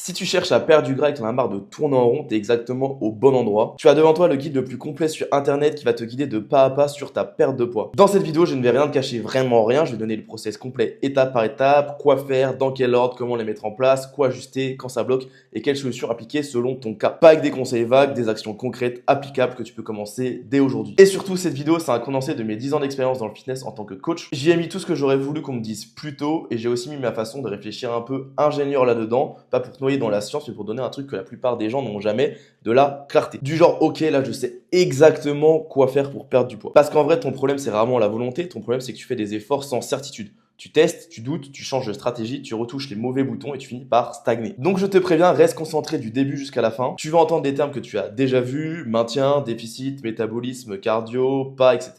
Si tu cherches à perdre du gras et que tu en as marre de tourner en rond, tu es exactement au bon endroit. Tu as devant toi le guide le plus complet sur internet qui va te guider de pas à pas sur ta perte de poids. Dans cette vidéo, je ne vais rien te cacher, vraiment rien. Je vais donner le process complet étape par étape, quoi faire, dans quel ordre, comment les mettre en place, quoi ajuster quand ça bloque et quelles solutions appliquer selon ton cas. Pas avec des conseils vagues, des actions concrètes applicables que tu peux commencer dès aujourd'hui. Et surtout, cette vidéo, c'est un condensé de mes 10 ans d'expérience dans le fitness en tant que coach. J'y ai mis tout ce que j'aurais voulu qu'on me dise plus tôt et j'ai aussi mis ma façon de réfléchir un peu ingénieur là-dedans, pas pour te noyer dans la science, mais pour donner un truc que la plupart des gens n'ont jamais, de la clarté. Du genre, ok, là je sais exactement quoi faire pour perdre du poids. Parce qu'en vrai, ton problème, c'est rarement la volonté, ton problème, c'est que tu fais des efforts sans certitude. Tu testes, tu doutes, tu changes de stratégie, tu retouches les mauvais boutons et tu finis par stagner. Donc je te préviens, reste concentré du début jusqu'à la fin. Tu vas entendre des termes que tu as déjà vus, maintien, déficit, métabolisme, cardio, pas, etc.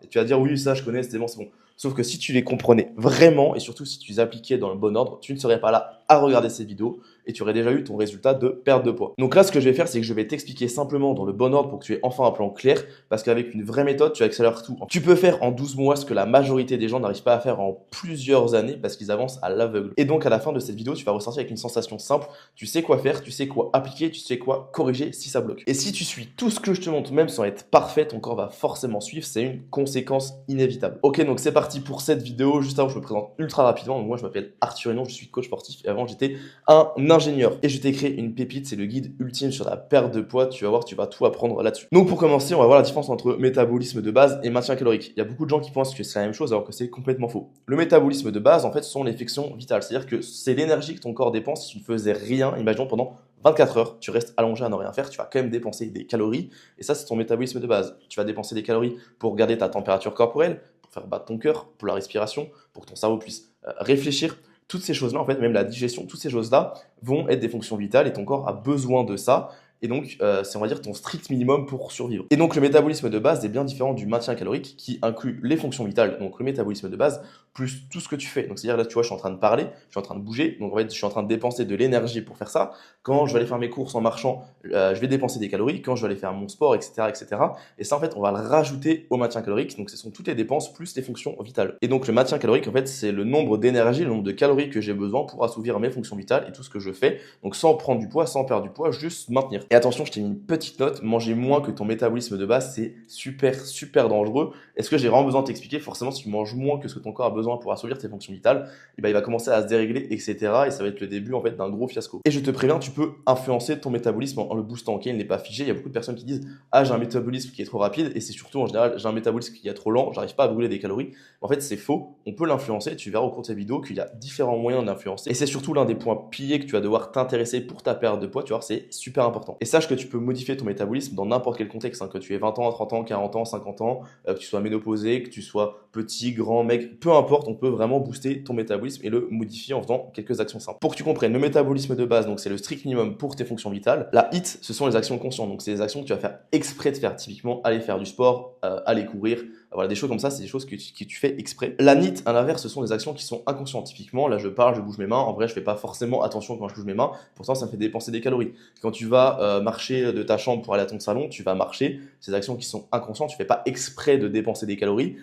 Et tu vas dire, oui, ça je connais, c'est bon, c'est bon. Sauf que si tu les comprenais vraiment, et surtout si tu les appliquais dans le bon ordre, tu ne serais pas là à regarder ces vidéos et tu aurais déjà eu ton résultat de perte de poids. Donc là, ce que je vais faire, c'est que je vais t'expliquer simplement dans le bon ordre pour que tu aies enfin un plan clair, parce qu'avec une vraie méthode, tu accélères tout. Tu peux faire en 12 mois ce que la majorité des gens n'arrivent pas à faire en plusieurs années parce qu'ils avancent à l'aveugle. Et donc à la fin de cette vidéo, tu vas ressortir avec une sensation simple, tu sais quoi faire, tu sais quoi appliquer, tu sais quoi corriger si ça bloque. Et si tu suis tout ce que je te montre, même sans être parfait, ton corps va forcément suivre, c'est une conséquence inévitable. Ok, donc c'est parti pour cette vidéo. Juste avant, je me présente ultra rapidement. Donc, moi, je m'appelle Arthur Hénon, je suis coach sportif et avant, j'étais un ingénieur. Et je t'ai créé une pépite, c'est le guide ultime sur la perte de poids. Tu vas voir, tu vas tout apprendre là-dessus. Donc, pour commencer, on va voir la différence entre métabolisme de base et maintien calorique. Il y a beaucoup de gens qui pensent que c'est la même chose alors que c'est complètement faux. Le métabolisme de base, en fait, ce sont les fonctions vitales. C'est-à-dire que c'est l'énergie que ton corps dépense si tu ne faisais rien, imaginons pendant 24 heures, tu restes allongé à ne rien faire, tu vas quand même dépenser des calories. Et ça, c'est ton métabolisme de base. Tu vas dépenser des calories pour garder ta température corporelle, pour faire battre ton cœur, pour la respiration, pour que ton cerveau puisse réfléchir. Toutes ces choses-là, en fait, même la digestion, toutes ces choses-là vont être des fonctions vitales et ton corps a besoin de ça. Et donc, c'est, on va dire, ton strict minimum pour survivre. Et donc, le métabolisme de base est bien différent du maintien calorique qui inclut les fonctions vitales, donc le métabolisme de base, plus tout ce que tu fais. Donc, c'est-à-dire, là, tu vois, je suis en train de parler, je suis en train de bouger, donc en fait, je suis en train de dépenser de l'énergie pour faire ça. Quand je vais aller faire mes courses en marchant, je vais dépenser des calories. Quand je vais aller faire mon sport, etc., etc. Et ça, en fait, on va le rajouter au maintien calorique. Donc, ce sont toutes les dépenses plus les fonctions vitales. Et donc, le maintien calorique, en fait, c'est le nombre d'énergie, le nombre de calories que j'ai besoin pour assouvir mes fonctions vitales et tout ce que je fais. Donc, sans prendre du poids, sans perdre du poids, juste maintenir. Et attention, je t'ai mis une petite note. Manger moins que ton métabolisme de base, c'est super, super dangereux. Est-ce que j'ai vraiment besoin de t'expliquer? Forcément, si tu manges moins que ce que ton corps a besoin pour assouvir tes fonctions vitales, et ben, il va commencer à se dérégler, etc. Et ça va être le début, en fait, d'un gros fiasco. Et je te préviens, tu peux influencer ton métabolisme en le boostant. Ok, il n'est pas figé. Il y a beaucoup de personnes qui disent, ah, j'ai un métabolisme qui est trop rapide, et c'est surtout en général, j'ai un métabolisme qui est trop lent, j'arrive pas à brûler des calories. En fait, c'est faux. On peut l'influencer. Tu verras au cours de cette vidéo qu'il y a différents moyens de l'influencer. Et c'est surtout l'un des points piliers que tu vas devoir t'intéresser pour ta perte de poids. Tu vois, c'est super important. Et sache que tu peux modifier ton métabolisme dans n'importe quel contexte, hein, que tu aies 20 ans, 30 ans, 40 ans, 50 ans, que tu sois ménopausé, que tu sois petit, grand, mec, peu importe, on peut vraiment booster ton métabolisme et le modifier en faisant quelques actions simples. Pour que tu comprennes, le métabolisme de base, donc c'est le strict minimum pour tes fonctions vitales. La HIIT, ce sont les actions conscientes, donc c'est les actions que tu vas faire exprès de faire, typiquement aller faire du sport, aller courir, voilà, des choses comme ça, c'est des choses que tu fais exprès. La NEAT, à l'inverse, ce sont des actions qui sont inconscientes. Typiquement, là, je parle, je bouge mes mains. En vrai, je fais pas forcément attention quand je bouge mes mains. Pourtant, ça me fait dépenser des calories. Quand tu vas marcher de ta chambre pour aller à ton salon, tu vas marcher. Ces actions qui sont inconscientes, tu fais pas exprès de dépenser des calories.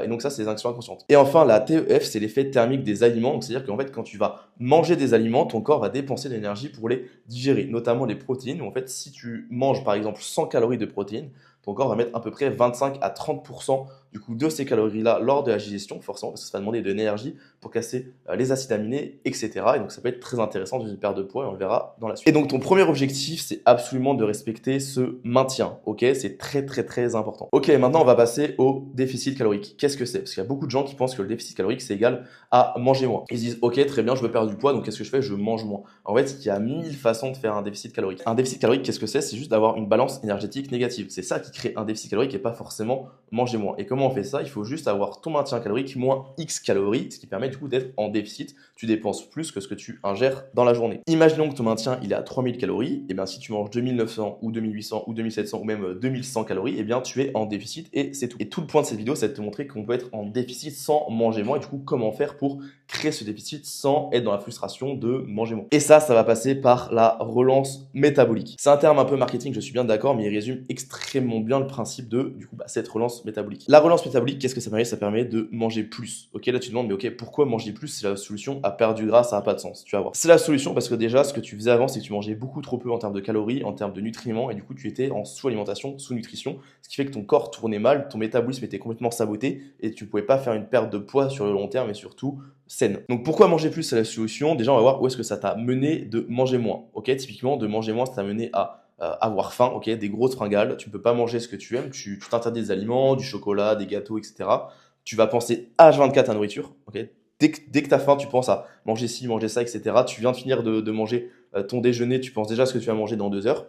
Et donc ça, c'est des actions inconscientes. Et enfin, la TEF, c'est l'effet thermique des aliments. Donc c'est-à-dire qu'en fait, quand tu vas manger des aliments, ton corps va dépenser de l'énergie pour les digérer, notamment les protéines. En fait, si tu manges par exemple 100 calories de protéines, ton corps va mettre à peu près 25 à 30% du coup de ces calories-là lors de la digestion, forcément, parce que ça va demander de l'énergie pour casser les acides aminés, etc. Et donc ça peut être très intéressant dans une perte de poids et on le verra dans la suite. Et donc ton premier objectif, c'est absolument de respecter ce maintien, ok? C'est très très très important. Ok, maintenant on va passer au déficit calorique. Qu'est-ce que c'est? Parce qu'il y a beaucoup de gens qui pensent que le déficit calorique c'est égal à manger moins. Ils se disent, ok, très bien, je veux perdre du poids, donc qu'est-ce que je fais? Je mange moins. En fait, il y a 1000 façons de faire un déficit calorique. Un déficit calorique, qu'est-ce que c'est? C'est juste d'avoir une balance énergétique négative. C'est ça qui crée un déficit calorique et pas forcément manger moins. Et comment on fait ça? Il faut juste avoir ton maintien calorique moins X calories, ce qui permet du coup d'être en déficit. Tu dépenses plus que ce que tu ingères dans la journée. Imaginons que ton maintien il est à 3000 calories, et bien si tu manges 2900 ou 2800 ou 2700 ou même 2100 calories, et bien tu es en déficit et c'est tout. Et tout le point de cette vidéo, c'est de te montrer qu'on peut être en déficit sans manger moins et du coup comment faire pour créer ce déficit sans être dans la frustration de manger moins. Et ça va passer par la relance métabolique. C'est un terme un peu marketing, je suis bien d'accord, mais il résume extrêmement bien le principe de du coup cette relance métabolique. La relance métabolique, qu'est-ce que ça permet? Ça permet de manger plus. Ok, là tu te demandes, mais ok, pourquoi manger plus? C'est la solution à perdre du gras, ça n'a pas de sens. Tu vas voir. C'est la solution parce que déjà, ce que tu faisais avant, c'est que tu mangeais beaucoup trop peu en termes de calories, en termes de nutriments, et du coup, tu étais en sous-alimentation, sous-nutrition, ce qui fait que ton corps tournait mal, ton métabolisme était complètement saboté, et tu pouvais pas faire une perte de poids sur le long terme, et surtout saine. Donc pourquoi manger plus? C'est la solution. Déjà, on va voir où est-ce que ça t'a mené de manger moins. Ok, typiquement, de manger moins, ça t'a mené à avoir faim, ok, des grosses fringales, tu ne peux pas manger ce que tu aimes, tu t'interdis des aliments, du chocolat, des gâteaux, etc. Tu vas penser H24 à la nourriture, ok. Dès que tu as faim, tu penses à manger ci, manger ça, etc. Tu viens de finir de manger ton déjeuner, tu penses déjà à ce que tu vas manger dans 2 heures.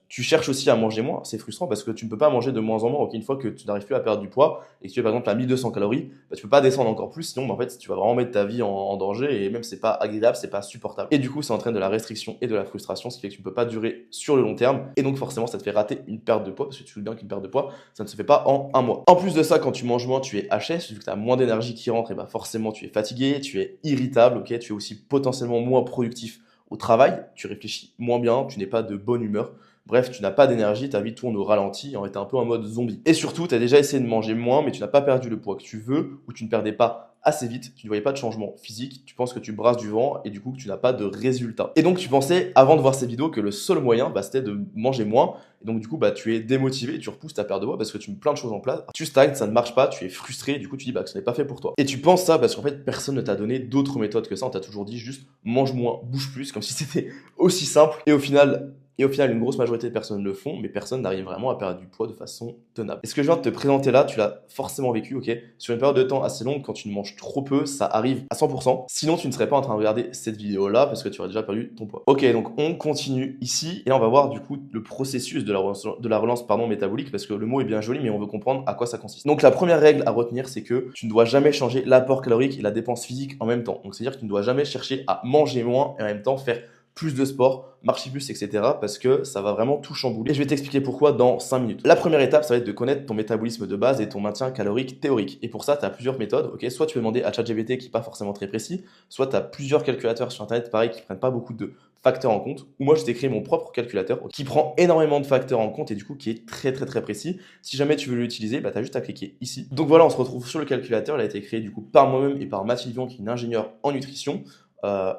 Tu cherches aussi à manger moins, c'est frustrant parce que tu ne peux pas manger de moins en moins. Ok, une fois que tu n'arrives plus à perdre du poids et que tu es par exemple à 1200 calories, bah, tu peux pas descendre encore plus, sinon bah, en fait tu vas vraiment mettre ta vie en danger et même c'est pas agréable, c'est pas supportable. Et du coup ça entraîne de la restriction et de la frustration, ce qui fait que tu ne peux pas durer sur le long terme et donc forcément ça te fait rater une perte de poids parce que tu sais bien qu'une perte de poids ça ne se fait pas en un mois. En plus de ça, quand tu manges moins, tu es HS, vu que tu as moins d'énergie qui rentre et bah forcément tu es fatigué, tu es irritable, ok, tu es aussi potentiellement moins productif au travail, tu réfléchis moins bien, tu n'es pas de bonne humeur. Bref, tu n'as pas d'énergie, ta vie tourne au ralenti, en fait, t'es un peu en mode zombie. Et surtout, tu as déjà essayé de manger moins, mais tu n'as pas perdu le poids que tu veux, ou tu ne perdais pas assez vite, tu ne voyais pas de changement physique, tu penses que tu brasses du vent, et du coup que tu n'as pas de résultat. Et donc tu pensais, avant de voir ces vidéos, que le seul moyen, bah, c'était de manger moins, et donc du coup, bah, tu es démotivé, tu repousses ta perte de poids, parce que tu mets plein de choses en place, tu stagnes, ça ne marche pas, tu es frustré, du coup tu dis bah, que ce n'est pas fait pour toi. Et tu penses ça parce qu'en fait, personne ne t'a donné d'autres méthodes que ça, on t'a toujours dit juste mange moins, bouge plus, comme si c'était aussi simple, et au final, une grosse majorité de personnes le font, mais personne n'arrive vraiment à perdre du poids de façon tenable. Et ce que je viens de te présenter là, tu l'as forcément vécu, ok? Sur une période de temps assez longue, quand tu ne manges trop peu, ça arrive à 100%. Sinon, tu ne serais pas en train de regarder cette vidéo-là parce que tu aurais déjà perdu ton poids. Ok, donc on continue ici et là, on va voir du coup le processus de la relance métabolique parce que le mot est bien joli, mais on veut comprendre à quoi ça consiste. Donc la première règle à retenir, c'est que tu ne dois jamais changer l'apport calorique et la dépense physique en même temps. Donc c'est-à-dire que tu ne dois jamais chercher à manger moins et en même temps faire plus de sport, marcher plus, etc. parce que ça va vraiment tout chambouler. Et je vais t'expliquer pourquoi dans 5 minutes. La première étape, ça va être de connaître ton métabolisme de base et ton maintien calorique théorique. Et pour ça, tu as plusieurs méthodes. Ok, soit tu peux demander à ChatGPT qui n'est pas forcément très précis, soit tu as plusieurs calculateurs sur Internet, pareil, qui prennent pas beaucoup de facteurs en compte. Ou moi, je t'ai créé mon propre calculateur qui prend énormément de facteurs en compte et du coup qui est très très très précis. Si jamais tu veux l'utiliser, bah, tu as juste à cliquer ici. Donc voilà, on se retrouve sur le calculateur. Il a été créé du coup par moi-même et par Mathilde Vion, qui est une ingénieure en nutrition.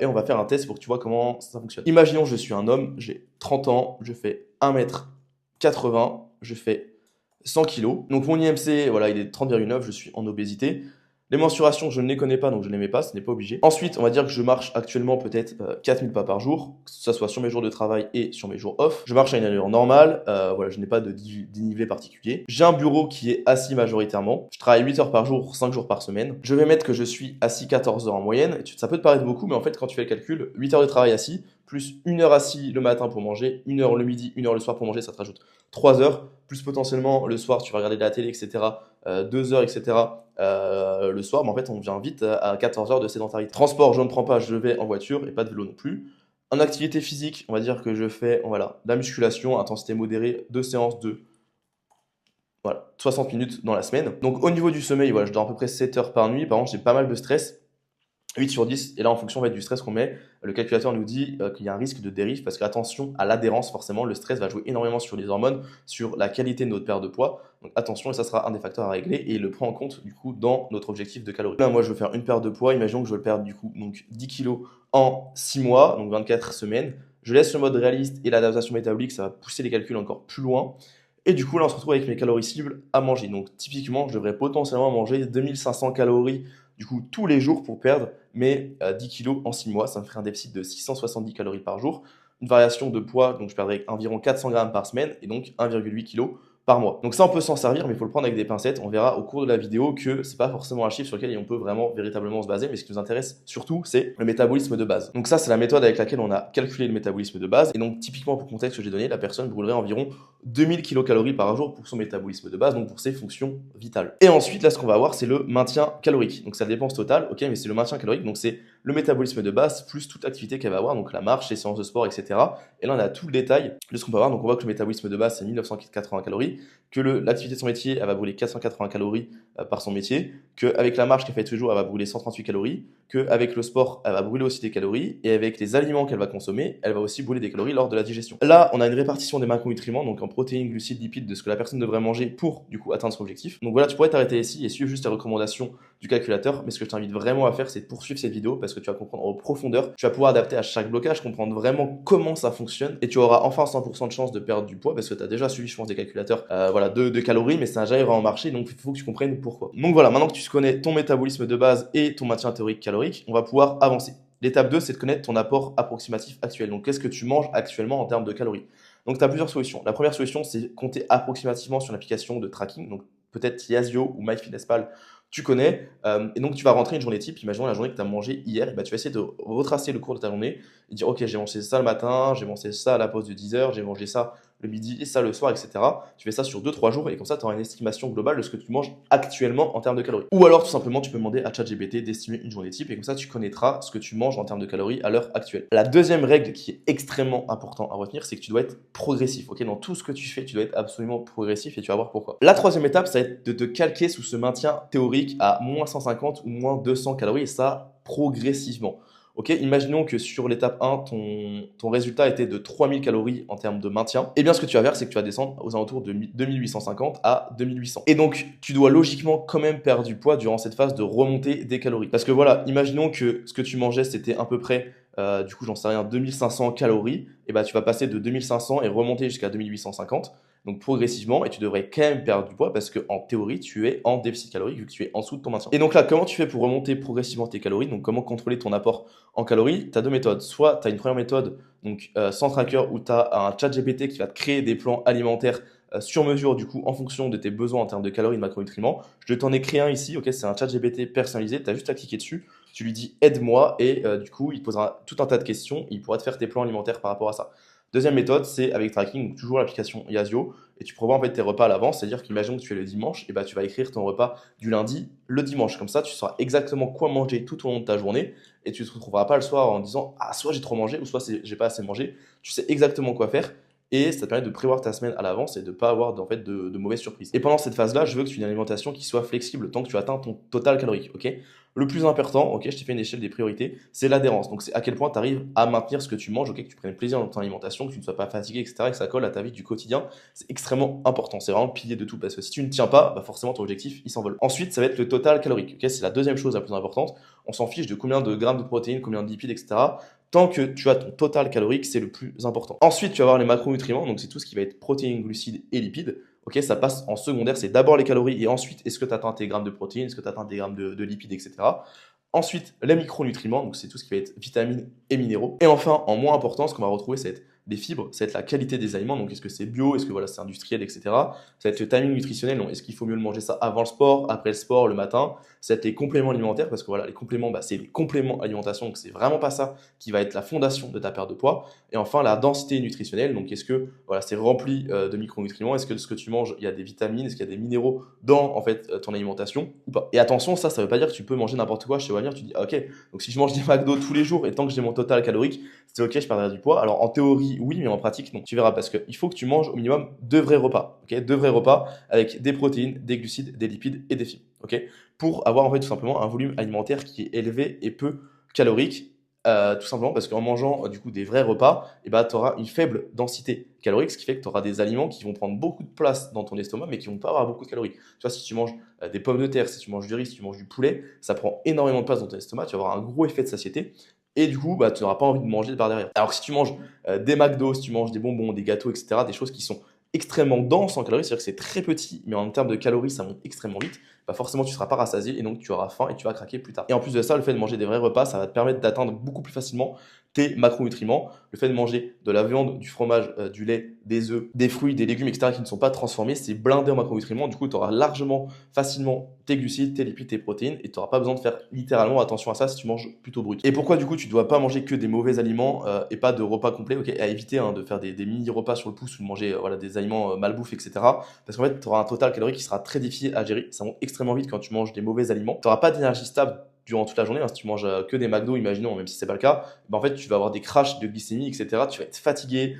Et on va faire un test pour que tu vois comment ça fonctionne. Imaginons, je suis un homme, j'ai 30 ans, je fais 1m80, je fais 100 kg. Donc mon IMC, voilà, il est de 30,9, je suis en obésité. Les mensurations, je ne les connais pas, donc je ne les mets pas, ce n'est pas obligé. Ensuite, on va dire que je marche actuellement peut-être 4000 pas par jour, que ce soit sur mes jours de travail et sur mes jours off. Je marche à une allure normale, voilà, je n'ai pas de dénivelé particulier. J'ai un bureau qui est assis majoritairement. Je travaille 8 heures par jour, 5 jours par semaine. Je vais mettre que je suis assis 14 heures en moyenne. Ça peut te paraître beaucoup, mais en fait, quand tu fais le calcul, 8 heures de travail assis, plus 1 heure assis le matin pour manger, 1 heure le midi, 1 heure le soir pour manger, ça te rajoute 3 heures, plus potentiellement le soir, tu vas regarder de la télé, etc., 2 heures, etc., le soir, mais en fait, on vient vite à 14 heures de sédentarité. Transport, je ne prends pas, je vais en voiture et pas de vélo non plus. En activité physique, on va dire que je fais voilà, la musculation, intensité modérée, 2 séances de voilà, 60 minutes dans la semaine. Donc au niveau du sommeil, voilà, je dors à peu près 7 heures par nuit. Par contre, j'ai pas mal de stress. 8 sur 10, et là en fonction en fait, du stress qu'on met, le calculateur nous dit qu'il y a un risque de dérive parce qu'attention à l'adhérence, forcément le stress va jouer énormément sur les hormones, sur la qualité de notre perte de poids, donc attention, et ça sera un des facteurs à régler et il le prend en compte du coup dans notre objectif de calories. Là moi je veux faire une perte de poids, imaginons que je veux le perdre du coup donc 10 kg en 6 mois, donc 24 semaines, je laisse le mode réaliste et l'adaptation métabolique, ça va pousser les calculs encore plus loin. Et du coup, là, on se retrouve avec mes calories cibles à manger. Donc, typiquement, je devrais potentiellement manger 2500 calories du coup tous les jours pour perdre mes 10 kilos en 6 mois. Ça me ferait un déficit de 670 calories par jour. Une variation de poids, donc je perdrais environ 400 grammes par semaine et donc 1,8 kg par mois. Donc ça, on peut s'en servir, mais il faut le prendre avec des pincettes. On verra au cours de la vidéo que c'est pas forcément un chiffre sur lequel on peut vraiment véritablement se baser, mais ce qui nous intéresse surtout, c'est le métabolisme de base. Donc ça, c'est la méthode avec laquelle on a calculé le métabolisme de base. Et donc typiquement pour le contexte que j'ai donné, la personne brûlerait environ 2000 kilocalories par jour pour son métabolisme de base, donc pour ses fonctions vitales. Et ensuite, là, ce qu'on va avoir, c'est le maintien calorique. Donc, c'est la dépense totale, ok, mais c'est le maintien calorique, donc c'est le métabolisme de base plus toute activité qu'elle va avoir, donc la marche, les séances de sport, etc. Et là, on a tout le détail de ce qu'on peut avoir. Donc, on voit que le métabolisme de base, c'est 1980 calories, que l'activité de son métier, elle va brûler 480 calories par son métier, qu'avec la marche qu'elle fait tous les jours, elle va brûler 138 calories, qu'avec le sport, elle va brûler aussi des calories, et avec les aliments qu'elle va consommer, elle va aussi brûler des calories lors de la digestion. Là, on a une répartition des macronutriments, donc protéines, glucides, lipides de ce que la personne devrait manger pour du coup atteindre son objectif. Donc voilà, tu pourrais t'arrêter ici et suivre juste les recommandations du calculateur, mais ce que je t'invite vraiment à faire, c'est de poursuivre cette vidéo parce que tu vas comprendre en profondeur, tu vas pouvoir adapter à chaque blocage, comprendre vraiment comment ça fonctionne et tu auras enfin 100% de chance de perdre du poids parce que tu as déjà suivi, je pense, des calculateurs voilà, de calories, mais ça n'a jamais vraiment marché, donc il faut que tu comprennes pourquoi. Donc voilà, maintenant que tu connais ton métabolisme de base et ton maintien théorique calorique, on va pouvoir avancer. L'étape 2, c'est de connaître ton apport approximatif actuel. Donc, qu'est-ce que tu manges actuellement en termes de calories? Donc, tu as plusieurs solutions. La première solution, c'est compter approximativement sur l'application de tracking. Donc, peut-être Yazio ou MyFitnessPal, tu connais. Et donc, tu vas rentrer une journée type. Imaginons la journée que tu as mangé hier. Et bah, tu vas essayer de retracer le cours de ta journée et dire, OK, j'ai mangé ça le matin, j'ai mangé ça à la pause de 10 heures, j'ai mangé ça le midi et ça le soir, etc. Tu fais ça sur 2-3 jours et comme ça, tu auras une estimation globale de ce que tu manges actuellement en termes de calories. Ou alors, tout simplement, tu peux demander à ChatGPT d'estimer une journée type et comme ça, tu connaîtras ce que tu manges en termes de calories à l'heure actuelle. La deuxième règle qui est extrêmement importante à retenir, c'est que tu dois être progressif. Ok, dans tout ce que tu fais, tu dois être absolument progressif et tu vas voir pourquoi. La troisième étape, ça va être de te calquer sous ce maintien théorique à moins 150 ou moins 200 calories et ça progressivement. Ok, imaginons que sur l'étape 1, ton résultat était de 3000 calories en termes de maintien. Et bien, ce que tu vas faire, c'est que tu vas descendre aux alentours de 2850 à 2800. Et donc, tu dois logiquement quand même perdre du poids durant cette phase de remontée des calories. Parce que voilà, imaginons que ce que tu mangeais, c'était à peu près, du coup, j'en sais rien, 2500 calories. Et bah, tu vas passer de 2500 et remonter jusqu'à 2850. Donc progressivement, et tu devrais quand même perdre du poids parce qu'en théorie, tu es en déficit calorique vu que tu es en dessous de ton maintien. Et donc là, comment tu fais pour remonter progressivement tes calories? Donc comment contrôler ton apport en calories? Tu as deux méthodes. Soit tu as une première méthode donc sans tracker où tu as un chat GPT qui va te créer des plans alimentaires sur mesure du coup en fonction de tes besoins en termes de calories et de macronutriments. Je t'en ai créé un ici, ok, c'est un chat GPT personnalisé, tu as juste à cliquer dessus, tu lui dis aide-moi et du coup il te posera tout un tas de questions, il pourra te faire tes plans alimentaires par rapport à ça. Deuxième méthode, c'est avec tracking, donc toujours l'application Yazio, et tu prévois en fait tes repas à l'avance, c'est-à-dire qu'imagine que tu es le dimanche, et bah tu vas écrire ton repas du lundi le dimanche, comme ça tu sauras exactement quoi manger tout au long de ta journée, et tu ne te retrouveras pas le soir en disant ah soit j'ai trop mangé ou soit j'ai pas assez mangé, tu sais exactement quoi faire. Et ça te permet de prévoir ta semaine à l'avance et de ne pas avoir en fait, de mauvaises surprises. Et pendant cette phase-là, je veux que tu aies une alimentation qui soit flexible tant que tu atteins ton total calorique. Ok, le plus important, ok, je t'ai fait une échelle des priorités, c'est l'adhérence. Donc c'est à quel point tu arrives à maintenir ce que tu manges, ok, que tu prennes plaisir dans ton alimentation, que tu ne sois pas fatigué, etc., et que ça colle à ta vie du quotidien. C'est extrêmement important. C'est vraiment le pilier de tout parce que si tu ne tiens pas, bah forcément ton objectif il s'envole. Ensuite, ça va être le total calorique. Ok, c'est la deuxième chose la plus importante. On s'en fiche de combien de grammes de protéines, combien de lipides, etc. Tant que tu as ton total calorique, c'est le plus important. Ensuite, tu vas avoir les macronutriments, donc c'est tout ce qui va être protéines, glucides et lipides. Ok, ça passe en secondaire, c'est d'abord les calories et ensuite est-ce que tu atteins tes grammes de protéines, est-ce que tu atteins tes grammes de lipides, etc. Ensuite, les micronutriments, donc c'est tout ce qui va être vitamines et minéraux. Et enfin, en moins important, ce qu'on va retrouver, c'est des fibres, ça va être la qualité des aliments, donc est-ce que c'est bio, est-ce que voilà, c'est industriel, etc. Ça va être le timing nutritionnel, donc est-ce qu'il faut mieux le manger ça avant le sport, après le sport, le matin. Ça va être les compléments alimentaires, parce que voilà, les compléments, bah, c'est les compléments alimentation, donc c'est vraiment pas ça qui va être la fondation de ta perte de poids. Et enfin, la densité nutritionnelle, donc est-ce que voilà, c'est rempli de micronutriments, est-ce que ce que tu manges, il y a des vitamines, est-ce qu'il y a des minéraux dans en fait ton alimentation ou pas. Et attention, ça veut pas dire que tu peux manger n'importe quoi chez Wagner, tu dis ah, ok, donc si je mange des McDo tous les jours et tant que j'ai mon total calorique, c'est ok, je perdrai du poids. Alors en théorie, oui, mais en pratique, non. Tu verras parce qu'il faut que tu manges au minimum 2 vrais repas. Ok, 2 vrais repas avec des protéines, des glucides, des lipides et des fibres. Ok, pour avoir en fait tout simplement un volume alimentaire qui est élevé et peu calorique. Tout simplement parce qu'en mangeant du coup des vrais repas, et bah, tu auras une faible densité calorique, ce qui fait que tu auras des aliments qui vont prendre beaucoup de place dans ton estomac, mais qui vont pas avoir beaucoup de calories. Tu vois, si tu manges des pommes de terre, si tu manges du riz, si tu manges du poulet, ça prend énormément de place dans ton estomac, tu vas avoir un gros effet de satiété. Et du coup, bah, tu n'auras pas envie de manger par derrière. Alors que si tu manges des McDo, si tu manges des bonbons, des gâteaux, etc., des choses qui sont extrêmement denses en calories, c'est-à-dire que c'est très petit, mais en termes de calories, ça monte extrêmement vite, bah forcément tu ne seras pas rassasié et donc tu auras faim et tu vas craquer plus tard. Et en plus de ça, le fait de manger des vrais repas, ça va te permettre d'atteindre beaucoup plus facilement tes macronutriments. Le fait de manger de la viande, du fromage, du lait, des œufs, des fruits, des légumes, etc. qui ne sont pas transformés, c'est blindé en macronutriments. Du coup, tu auras largement, facilement tes glucides, tes lipides, tes protéines et tu n'auras pas besoin de faire littéralement attention à ça si tu manges plutôt brut. Et pourquoi du coup tu ne dois pas manger que des mauvais aliments et pas de repas complets, ok, à éviter de faire des mini repas sur le pouce ou de manger voilà, des aliments malbouffes, etc. Parce qu'en fait, tu auras un total calorique qui sera très difficile à gérer. Ça monte extrêmement vite quand tu manges des mauvais aliments. Tu n'auras pas d'énergie stable durant toute la journée, hein, si tu manges que des McDo, imaginons, même si c'est pas le cas, bah, en fait, tu vas avoir des crashs de glycémie, etc. Tu vas être fatigué,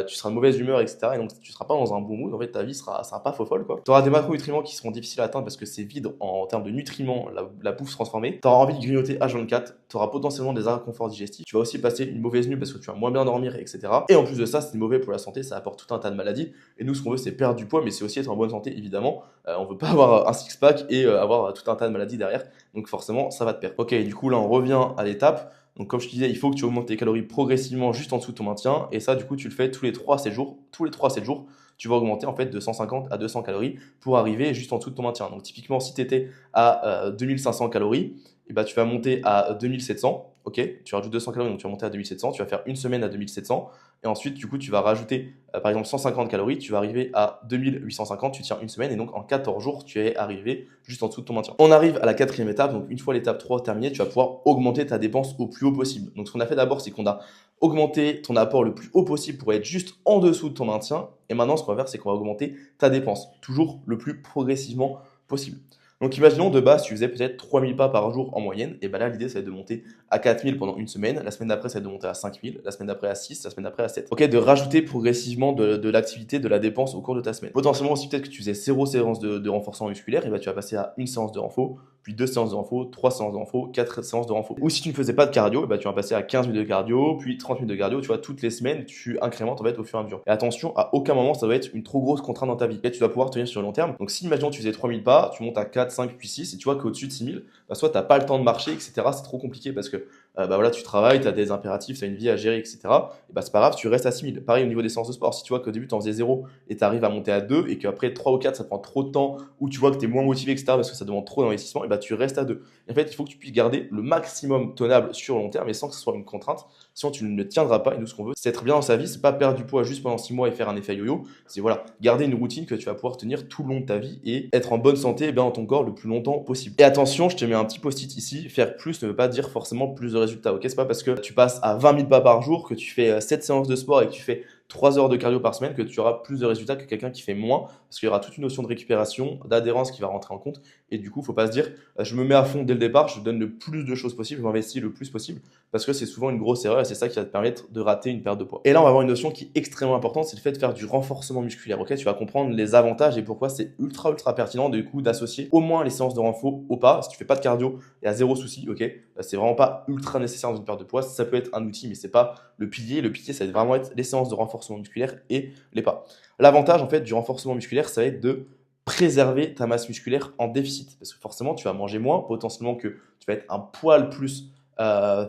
tu seras de mauvaise humeur, etc. Et donc, tu seras pas dans un bon mood. En fait, ta vie sera pas folle, quoi. Tu auras des macronutriments qui seront difficiles à atteindre parce que c'est vide en termes de nutriments, la bouffe transformée. Tu auras envie de grignoter H24, tu auras potentiellement des inconforts digestifs. Tu vas aussi passer une mauvaise nuit parce que tu vas moins bien dormir, etc. Et en plus de ça, c'est mauvais pour la santé, ça apporte tout un tas de maladies. Et nous, ce qu'on veut, c'est perdre du poids, mais c'est aussi être en bonne santé, évidemment. On veut pas avoir un six-pack et avoir tout un tas de maladies derrière. Donc forcément, ça va te perdre. Ok, du coup, là, on revient à l'étape. Donc comme je te disais, il faut que tu augmentes tes calories progressivement juste en dessous de ton maintien. Et ça, du coup, tu le fais tous les 3 à 7 jours. Tous les 3 à 7 jours, tu vas augmenter en fait de 150 à 200 calories pour arriver juste en dessous de ton maintien. Donc typiquement, si tu étais à 2500 calories, et bah, tu vas monter à 2700. Ok, tu rajoutes 200 calories, donc tu vas monter à 2700. Tu vas faire une semaine à 2700. Et ensuite, du coup, tu vas rajouter par exemple 150 calories. Tu vas arriver à 2850. Tu tiens une semaine. Et donc en 14 jours, tu es arrivé juste en dessous de ton maintien. On arrive à la 4e étape. Donc une fois l'étape 3 terminée, tu vas pouvoir augmenter ta dépense au plus haut possible. Donc ce qu'on a fait d'abord, c'est qu'on a augmenté ton apport le plus haut possible pour être juste en dessous de ton maintien. Et maintenant, ce qu'on va faire, c'est qu'on va augmenter ta dépense, toujours le plus progressivement possible. Donc imaginons de base, tu faisais peut-être 3000 pas par jour en moyenne, et bien là l'idée ça va être de monter à 4000 pendant une semaine, la semaine d'après ça va être de monter à 5000, la semaine d'après à 6, la semaine d'après à 7. Ok, de rajouter progressivement de l'activité, de la dépense au cours de ta semaine. Potentiellement aussi peut-être que tu faisais 0 séance de renforcement musculaire, et bien tu vas passer à une séance de renfo, puis 2 séances de renfo, 3 séances de renfo, 4 séances de renfo. Ou si tu ne faisais pas de cardio, et ben tu vas passer à 15 minutes de cardio, puis 30 minutes de cardio, tu vois, toutes les semaines, tu incrémentes en fait au fur et à mesure. Et attention, à aucun moment ça doit être une trop grosse contrainte dans ta vie. Et tu dois pouvoir tenir sur le long terme. Donc si imaginons tu faisais 3000 pas, tu montes à 4, 5, puis 6, et tu vois qu'au-dessus de 6000, bah, soit tu n'as pas le temps de marcher, etc. C'est trop compliqué parce que bah voilà, tu travailles, tu as des impératifs, tu as une vie à gérer, etc. Et bah c'est pas grave, tu restes à 6000. Pareil au niveau des séances de sport, si tu vois qu'au début tu en faisais 0 et tu arrives à monter à 2 et qu'après 3 ou 4 ça prend trop de temps ou tu vois que tu es moins motivé, etc. parce que ça demande trop d'investissement, et bah tu restes à 2. Et en fait, il faut que tu puisses garder le maximum tenable sur le long terme et sans que ce soit une contrainte. Sinon, tu ne tiendras pas. Et nous, ce qu'on veut, c'est être bien dans sa vie, c'est pas perdre du poids juste pendant 6 mois et faire un effet yo-yo. C'est voilà, garder une routine que tu vas pouvoir tenir tout le long de ta vie et être en bonne santé et bien dans ton corps le plus longtemps possible. Et attention, je te mets un petit post-it ici, faire plus ne veut pas dire forcément plus de résultats. Ok, c'est pas parce que tu passes à 20 000 pas par jour, que tu fais 7 séances de sport et que tu fais 3 heures de cardio par semaine que tu auras plus de résultats que quelqu'un qui fait moins, parce qu'il y aura toute une notion de récupération, d'adhérence qui va rentrer en compte. Et du coup, il ne faut pas se dire je me mets à fond dès le départ, je donne le plus de choses possible, je m'investis le plus possible, parce que c'est souvent une grosse erreur et c'est ça qui va te permettre de rater une perte de poids. Et là, on va avoir une notion qui est extrêmement importante, c'est le fait de faire du renforcement musculaire. Ok, tu vas comprendre les avantages et pourquoi c'est ultra pertinent du coup d'associer au moins les séances de renfo au pas. Si tu fais pas de cardio, il y a zéro souci. Ok, c'est vraiment pas ultra nécessaire dans une perte de poids. Ça peut être un outil, mais c'est pas le pilier. Le pilier, ça va vraiment être les séances de renforcement musculaire et les pas. L'avantage en fait du renforcement musculaire, ça va être de préserver ta masse musculaire en déficit. Parce que forcément, tu vas manger moins, potentiellement que tu vas être un poil plus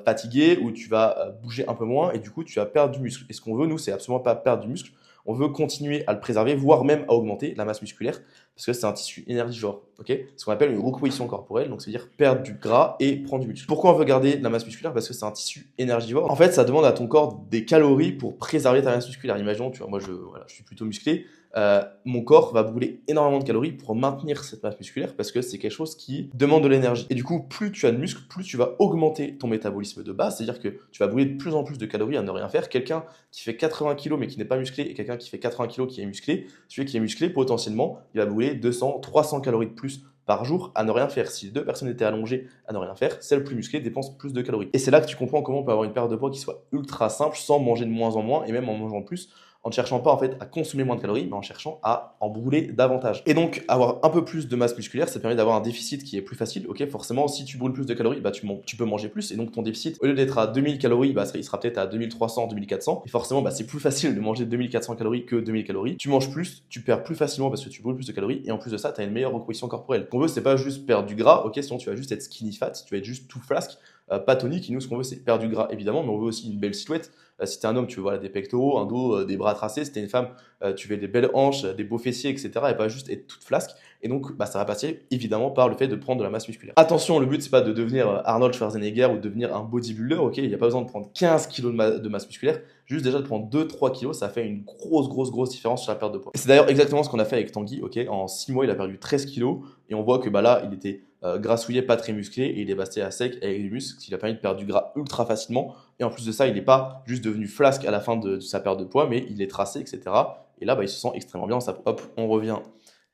fatigué ou tu vas bouger un peu moins et du coup, tu vas perdre du muscle. Et ce qu'on veut, nous, c'est absolument pas perdre du muscle. On veut continuer à le préserver, voire même à augmenter la masse musculaire parce que c'est un tissu énergivore. Okay, ce qu'on appelle une recomposition corporelle, donc c'est-à-dire perdre du gras et prendre du muscle. Pourquoi on veut garder la masse musculaire? Parce que c'est un tissu énergivore. En fait, ça demande à ton corps des calories pour préserver ta masse musculaire. Imaginons, tu vois, moi je suis plutôt musclé. Mon corps va brûler énormément de calories pour maintenir cette masse musculaire parce que c'est quelque chose qui demande de l'énergie. Et du coup, plus tu as de muscle, plus tu vas augmenter ton métabolisme de base, c'est-à-dire que tu vas brûler de plus en plus de calories à ne rien faire. Quelqu'un qui fait 80 kg mais qui n'est pas musclé et quelqu'un qui fait 80 kg qui est musclé, celui qui est musclé, potentiellement, il va brûler 200, 300 calories de plus par jour à ne rien faire. Si les deux personnes étaient allongées à ne rien faire, celle plus musclée dépense plus de calories. Et c'est là que tu comprends comment on peut avoir une perte de poids qui soit ultra simple sans manger de moins en moins et même en mangeant plus, en ne cherchant pas en fait à consommer moins de calories, mais en cherchant à en brûler davantage. Et donc avoir un peu plus de masse musculaire, ça permet d'avoir un déficit qui est plus facile. Ok, forcément, si tu brûles plus de calories, bah, tu peux manger plus, et donc ton déficit, au lieu d'être à 2000 calories, bah, il sera peut-être à 2300, 2400. Et forcément, bah, c'est plus facile de manger 2400 calories que 2000 calories. Tu manges plus, tu perds plus facilement parce que tu brûles plus de calories, et en plus de ça, tu as une meilleure recomposition corporelle. Ce qu'on veut, c'est pas juste perdre du gras, ok, sinon tu vas juste être skinny fat, tu vas être juste tout flasque. Pas tonique, et nous ce qu'on veut c'est perdre du gras évidemment, mais on veut aussi une belle silhouette. Si t'es un homme, tu veux voilà, des pectoraux, un dos, des bras tracés. Si t'es une femme, tu veux des belles hanches, des beaux fessiers, etc. Et pas juste être toute flasque. Et donc bah, ça va passer évidemment par le fait de prendre de la masse musculaire. Attention, le but c'est pas de devenir Arnold Schwarzenegger ou de devenir un bodybuilder, ok. Il n'y a pas besoin de prendre 15 kg de masse musculaire, juste déjà de prendre 2-3 kg, ça fait une grosse différence sur la perte de poids. Et c'est d'ailleurs exactement ce qu'on a fait avec Tanguy, ok. En 6 mois il a perdu 13 kg et on voit que bah, là il était grassouillet, pas très musclé, et il est passé à sec avec du muscle, ce qui lui a permis de perdre du gras ultra facilement. Et en plus de ça, il n'est pas juste devenu flasque à la fin de sa perte de poids, mais il est tracé, etc. Et là, bah, il se sent extrêmement bien dans sa peau. Hop, on revient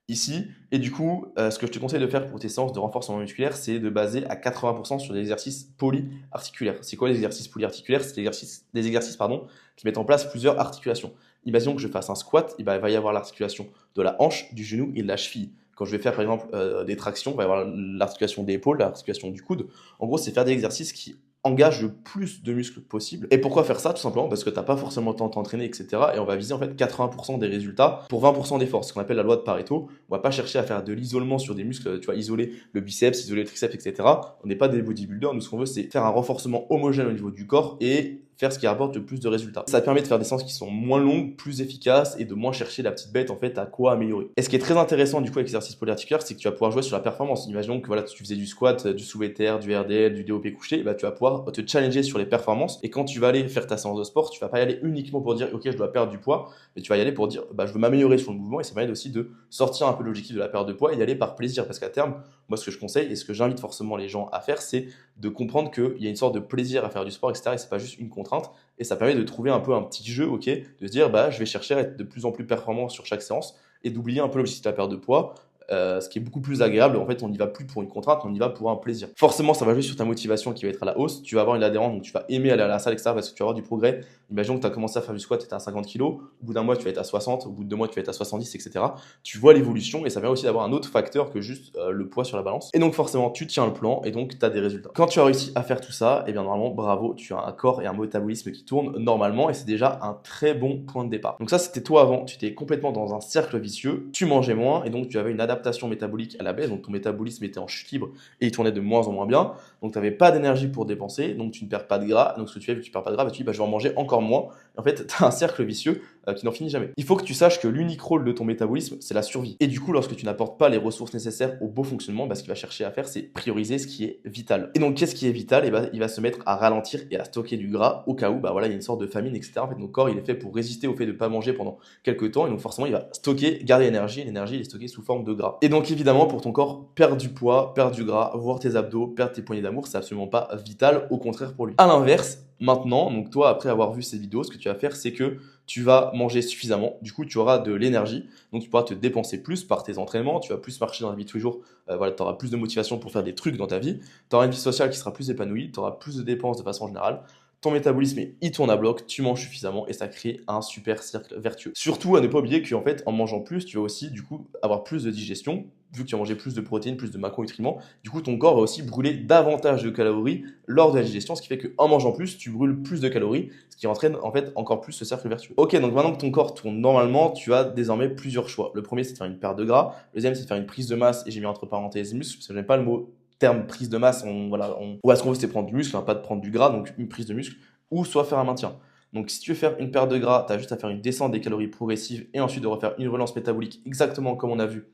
ici. Et du coup, ce que je te conseille de faire pour tes séances de renforcement musculaire, c'est de baser à 80% sur des exercices polyarticulaires. C'est quoi les exercices polyarticulaires? C'est des exercices pardon, qui mettent en place plusieurs articulations. Imaginons que je fasse un squat, il va y avoir l'articulation de la hanche, du genou et de la cheville. Quand je vais faire par exemple des tractions, il va y avoir l'articulation des épaules, l'articulation du coude. En gros, c'est faire des exercices qui engagent le plus de muscles possible. Et pourquoi faire ça? Tout simplement parce que tu n'as pas forcément le temps de t'entraîner, etc. Et on va viser en fait 80% des résultats pour 20% d'efforts, ce qu'on appelle la loi de Pareto. On va pas chercher à faire de l'isolement sur des muscles, tu vois, isoler le biceps, isoler le triceps, etc. On n'est pas des bodybuilders. Nous, ce qu'on veut, c'est faire un renforcement homogène au niveau du corps et faire ce qui rapporte le plus de résultats. Ça te permet de faire des séances qui sont moins longues, plus efficaces et de moins chercher la petite bête en fait à quoi améliorer. Et ce qui est très intéressant du coup avec l'exercice polyarticulaire, c'est que tu vas pouvoir jouer sur la performance. Imaginons que voilà, tu faisais du squat, du soulevé de terre, du RDL, du DOP couché, bah, tu vas pouvoir te challenger sur les performances. Et quand tu vas aller faire ta séance de sport, tu vas pas y aller uniquement pour dire ok, je dois perdre du poids, mais tu vas y aller pour dire bah, je veux m'améliorer sur le mouvement. Et ça permet aussi de sortir un peu l'objectif de la perte de poids et y aller par plaisir. Parce qu'à terme, moi ce que je conseille et ce que j'invite forcément les gens à faire, c'est de comprendre qu'il y a une sorte de plaisir à faire du sport, etc. Et c'est pas juste une contrainte. Et ça permet de trouver un peu un petit jeu, ok, de se dire bah je vais chercher à être de plus en plus performant sur chaque séance et d'oublier un peu l'objectif de la perte de poids. Ce qui est beaucoup plus agréable. En fait, on n'y va plus pour une contrainte, on y va pour un plaisir. Forcément, ça va jouer sur ta motivation qui va être à la hausse. Tu vas avoir une adhérence, donc tu vas aimer aller à la salle, etc. parce que tu vas avoir du progrès. Imaginons que tu as commencé à faire du squat, tu étais à 50 kg. Au bout d'un mois, tu vas être à 60. Au bout de 2 mois, tu vas être à 70, etc. Tu vois l'évolution et ça permet aussi d'avoir un autre facteur que juste le poids sur la balance. Et donc, forcément, tu tiens le plan et donc tu as des résultats. Quand tu as réussi à faire tout ça, et bien normalement, bravo, tu as un corps et un métabolisme qui tournent normalement et c'est déjà un très bon point de départ. Donc, ça, c'était toi avant. Tu étais complètement dans un cercle vicieux. Tu mangeais moins et donc tu avais une adaptation métabolique à la baisse, donc ton métabolisme était en chute libre et il tournait de moins en moins bien, donc tu n'avais pas d'énergie pour dépenser, donc tu ne perds pas de gras, donc ce que tu fais, vu que tu ne perds pas de gras, bah, tu dis bah, je vais en manger encore moins, et en fait tu as un cercle vicieux qui n'en finit jamais. Il faut que tu saches que l'unique rôle de ton métabolisme, c'est la survie, et du coup lorsque tu n'apportes pas les ressources nécessaires au beau fonctionnement, bah, ce qu'il va chercher à faire, c'est prioriser ce qui est vital. Et donc qu'est-ce qui est vital? Et bah, il va se mettre à ralentir et à stocker du gras au cas où bah, voilà, il y a une sorte de famine, etc. En fait, notre corps il est fait pour résister au fait de ne pas manger pendant quelques temps, et donc forcément il va stocker, garder l'énergie, et l'énergie est stockée sous forme de gras. Et donc évidemment pour ton corps, perdre du poids, perdre du gras, voir tes abdos, perdre tes poignées d'amour, c'est absolument pas vital, au contraire pour lui. À l'inverse, maintenant, donc toi après avoir vu ces vidéos, ce que tu vas faire c'est que tu vas manger suffisamment, du coup tu auras de l'énergie, donc tu pourras te dépenser plus par tes entraînements, tu vas plus marcher dans la vie de tous les jours, voilà, tu auras plus de motivation pour faire des trucs dans ta vie, tu auras une vie sociale qui sera plus épanouie, tu auras plus de dépenses de façon générale, ton métabolisme il tourne à bloc, tu manges suffisamment et ça crée un super cercle vertueux. Surtout à ne pas oublier qu'en fait en mangeant plus, tu vas aussi du coup avoir plus de digestion, vu que tu as mangé plus de protéines, plus de macronutriments, du coup ton corps va aussi brûler davantage de calories lors de la digestion, ce qui fait qu'en mangeant plus, tu brûles plus de calories, ce qui entraîne en fait encore plus ce cercle vertueux. Ok, donc maintenant que ton corps tourne normalement, tu as désormais plusieurs choix. Le premier c'est de faire une perte de gras, le deuxième c'est de faire une prise de masse, et j'ai mis entre parenthèses muscle, parce que j'aime pas le mot terme prise de masse, ou est-ce qu'on veut c'est prendre du muscle, hein, pas de prendre du gras, donc une prise de muscle, ou soit faire un maintien. Donc si tu veux faire une perte de gras, tu as juste à faire une descente des calories progressive et ensuite de refaire une relance métabolique exactement comme on a vu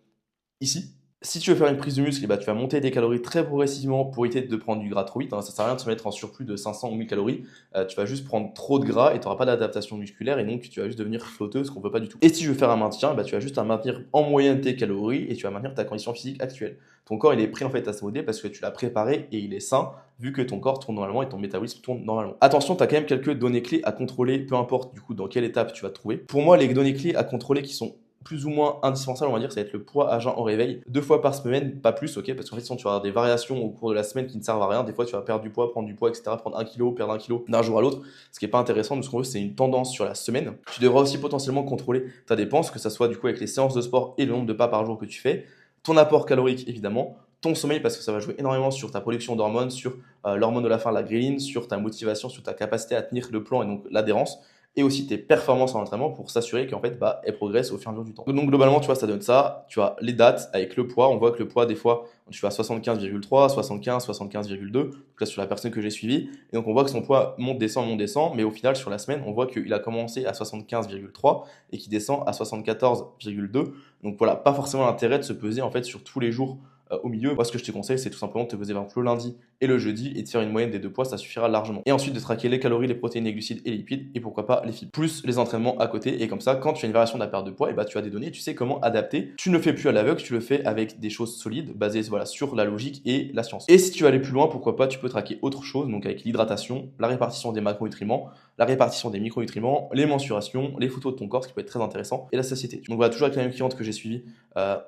ici. Si tu veux faire une prise de muscle, bah, tu vas monter des calories très progressivement pour éviter de prendre du gras trop vite, hein. Ça sert à rien de se mettre en surplus de 500 ou 1000 calories. Tu vas juste prendre trop de gras et tu n'auras pas d'adaptation musculaire et donc tu vas juste devenir flotteux, ce qu'on ne veut pas du tout. Et si tu veux faire un maintien, bah, tu vas juste à maintenir en moyenne tes calories et tu vas maintenir ta condition physique actuelle. Ton corps il est prêt en fait à se modeler parce que tu l'as préparé et il est sain vu que ton corps tourne normalement et ton métabolisme tourne normalement. Attention, tu as quand même quelques données clés à contrôler, peu importe du coup dans quelle étape tu vas te trouver. Pour moi, les données clés à contrôler qui sont plus ou moins indispensable, on va dire, ça va être le poids à jeun au réveil, 2 fois par semaine, pas plus, ok, parce qu'en fait, sinon tu vas avoir des variations au cours de la semaine qui ne servent à rien. Des fois, tu vas perdre du poids, prendre du poids, etc., prendre 1 kg, perdre 1 kg d'un jour à l'autre, ce qui n'est pas intéressant. Nous, ce qu'on veut, c'est une tendance sur la semaine. Tu devras aussi potentiellement contrôler ta dépense, que ça soit du coup avec les séances de sport et le nombre de pas par jour que tu fais, ton apport calorique évidemment, ton sommeil parce que ça va jouer énormément sur ta production d'hormones, sur l'hormone de la faim, la gréline, sur ta motivation, sur ta capacité à tenir le plan et donc l'adhérence, et aussi tes performances en entraînement pour s'assurer qu'en fait bah, elles progressent au fur et à mesure du temps. Donc globalement tu vois ça donne ça, tu as les dates avec le poids, on voit que le poids des fois tu vas à 75,3, 75, 75,2, donc là sur la personne que j'ai suivie, et donc on voit que son poids monte, descend, mais au final sur la semaine on voit qu'il a commencé à 75,3 et qu'il descend à 74,2, donc voilà, pas forcément l'intérêt de se peser en fait sur tous les jours au milieu. Moi ce que je te conseille c'est tout simplement de te peser le lundi et le jeudi et de faire une moyenne des deux poids, ça suffira largement. Et ensuite de traquer les calories, les protéines, les glucides et les lipides et pourquoi pas les fibres, plus les entraînements à côté. Et comme ça, quand tu as une variation de la perte de poids, et bah, tu as des données, tu sais comment adapter. Tu ne le fais plus à l'aveugle, tu le fais avec des choses solides basées voilà, sur la logique et la science. Et si tu veux aller plus loin, pourquoi pas, tu peux traquer autre chose, donc avec l'hydratation, la répartition des macronutriments, la répartition des micronutriments, les mensurations, les photos de ton corps, ce qui peut être très intéressant, et la satiété. Donc voilà, toujours avec la même cliente que j'ai suivie,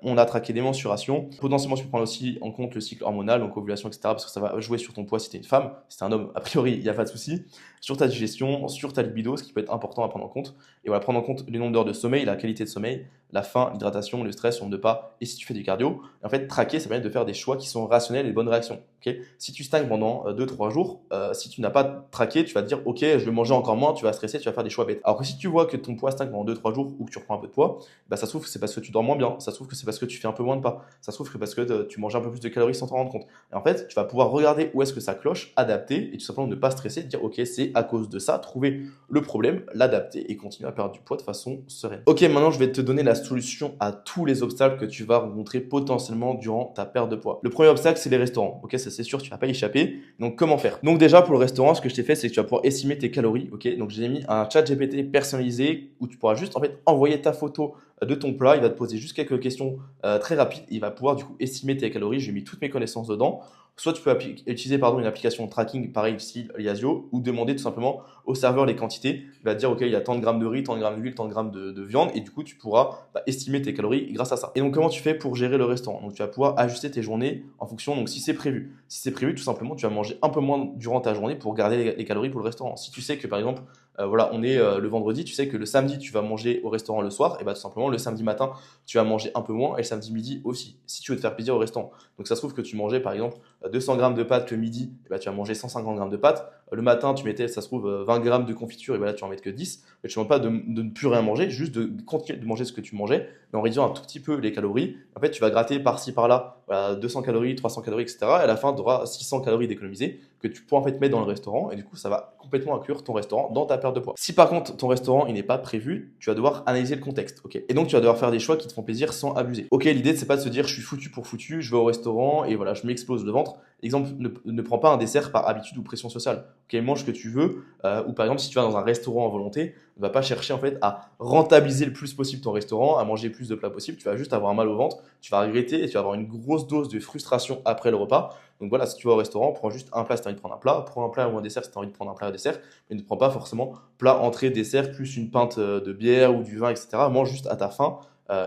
on a traqué des mensurations. Potentiellement, tu peux prendre aussi en compte le cycle hormonal, donc ovulation, etc., parce que ça va jouer sur ton poids si tu es une femme. Si tu es un homme, a priori, il n'y a pas de souci. Sur ta digestion, sur ta libido, ce qui peut être important à prendre en compte. Et voilà, prendre en compte les nombres d'heures de sommeil, la qualité de sommeil, la faim, l'hydratation, le stress, le nombre de pas, et si tu fais du cardio. En fait, traquer, ça permet de faire des choix qui sont rationnels et de bonnes réactions. Okay, si tu stagnes pendant 2-3 jours, si tu n'as pas traqué, tu vas te dire ok, je vais manger encore moins, tu vas stresser, tu vas faire des choix bêtes. Alors que si tu vois que ton poids stagne pendant 2-3 jours ou que tu reprends un peu de poids, bah, ça se trouve que c'est parce que tu dors moins bien, ça se trouve que c'est parce que tu fais un peu moins de pas, ça se trouve que parce que tu manges un peu plus de calories sans t'en rendre compte. Et en fait, tu vas pouvoir regarder où est-ce que ça cloche, adapter et tout simplement ne pas stresser, dire ok, c'est à cause de ça, trouver le problème, l'adapter et continuer à perdre du poids de façon sereine. Ok, maintenant je vais te donner la solution à tous les obstacles que tu vas rencontrer potentiellement durant ta perte de poids. Le premier obstacle, c'est les restaurants. Ok, ça c'est sûr, tu vas pas y échapper. Donc comment faire? Donc déjà pour le restaurant, ce que je t'ai fait, c'est que tu vas pouvoir estimer tes calories. Ok, donc j'ai mis un chat GPT personnalisé où tu pourras juste en fait envoyer ta photo de ton plat. Il va te poser juste quelques questions très rapides. Il va pouvoir du coup estimer tes calories. J'ai mis toutes mes connaissances dedans. Soit tu peux utiliser une application de tracking pareil style Yazio ou demander tout simplement au serveur les quantités. Il va te dire ok, il y a tant de grammes de riz, tant de grammes d'huile, tant de grammes de viande et du coup tu pourras estimer tes calories grâce à ça. Et donc comment tu fais pour gérer le restaurant? Donc tu vas pouvoir ajuster tes journées en fonction, donc si c'est prévu. Si c'est prévu, tout simplement tu vas manger un peu moins durant ta journée pour garder les calories pour le restaurant. Si tu sais que par exemple voilà, on est le vendredi, tu sais que le samedi tu vas manger au restaurant le soir, et bah tout simplement le samedi matin tu vas manger un peu moins et le samedi midi aussi, si tu veux te faire plaisir au restaurant. Donc ça se trouve que tu mangeais par exemple 200 grammes de pâtes le midi, et bah, tu vas manger 150 grammes de pâtes. Le matin, tu mettais, ça se trouve, 20 grammes de confiture, et bah, là, tu vas en mettre que 10. Mais tu ne demandes pas de ne plus rien manger, juste de continuer de manger ce que tu mangeais, mais en réduisant un tout petit peu les calories. En fait, tu vas gratter par-ci, par-là, voilà, 200 calories, 300 calories, etc. Et à la fin, tu auras 600 calories d'économisées que tu pourras en fait mettre dans le restaurant. Et du coup, ça va complètement inclure ton restaurant dans ta perte de poids. Si par contre, ton restaurant, il n'est pas prévu, tu vas devoir analyser le contexte. Ok. Et donc, tu vas devoir faire des choix qui te font plaisir sans abuser. Ok, l'idée, c'est pas de se dire, je suis foutu pour foutu, je vais au restaurant et voilà, je m'explose le ventre. Exemple, ne prends pas un dessert par habitude ou pression sociale. Ok, mange ce que tu veux. Ou par exemple, si tu vas dans un restaurant à volonté, ne va pas chercher en fait à rentabiliser le plus possible ton restaurant, à manger plus de plats possible. Tu vas juste avoir mal au ventre, tu vas regretter et tu vas avoir une grosse dose de frustration après le repas. Donc voilà, si tu vas au restaurant, prends juste un plat si tu as envie de prendre un plat, prends un plat ou un dessert si tu as envie de prendre un plat ou un dessert, mais ne prends pas forcément plat, entrée, dessert, plus une pinte de bière ou du vin, etc. Mange juste à ta faim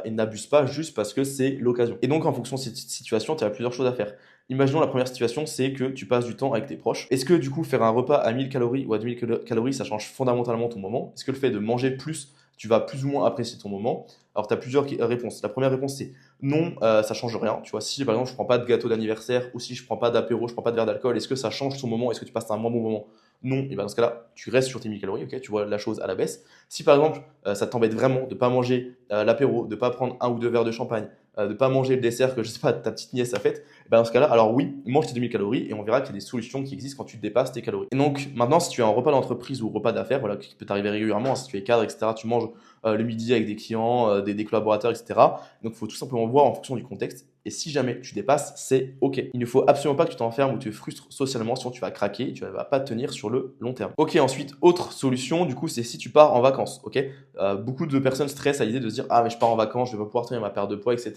et n'abuse pas juste parce que c'est l'occasion. Et donc en fonction de cette situation, tu as plusieurs choses à faire. Imaginons la première situation, c'est que tu passes du temps avec tes proches. Est-ce que du coup faire un repas à 1000 calories ou à 2000 calories, ça change fondamentalement ton moment? Est-ce que le fait de manger plus, tu vas plus ou moins apprécier ton moment? Alors tu as plusieurs réponses. La première réponse c'est non, ça change rien. Tu vois, si par exemple je prends pas de gâteau d'anniversaire ou si je prends pas d'apéro, je prends pas de verre d'alcool, est-ce que ça change ton moment? Est-ce que tu passes un moins bon moment? Non, et bien dans ce cas-là, tu restes sur tes 1000 calories, ok, tu vois la chose à la baisse. Si par exemple ça t'embête vraiment de pas manger l'apéro, de pas prendre un ou deux verres de champagne, de pas manger le dessert que je sais pas ta petite nièce a fait, ben dans ce cas-là, alors oui, mange tes 2000 calories et on verra qu'il y a des solutions qui existent quand tu dépasses tes calories. Et donc maintenant, si tu as un repas d'entreprise ou repas d'affaires, voilà, qui peut t'arriver régulièrement, si tu es cadre, etc., tu manges le midi avec des clients, des collaborateurs, etc. Donc il faut tout simplement voir en fonction du contexte. Et si jamais tu dépasses, c'est ok. Il ne faut absolument pas que tu t'enfermes ou tu te frustres socialement, sinon tu vas craquer, tu ne vas pas tenir sur le long terme. Ok, ensuite, autre solution, du coup, c'est si tu pars en vacances. Ok, beaucoup de personnes stressent à l'idée de se dire ah mais je pars en vacances, je vais pas pouvoir tenir ma perte de poids, etc.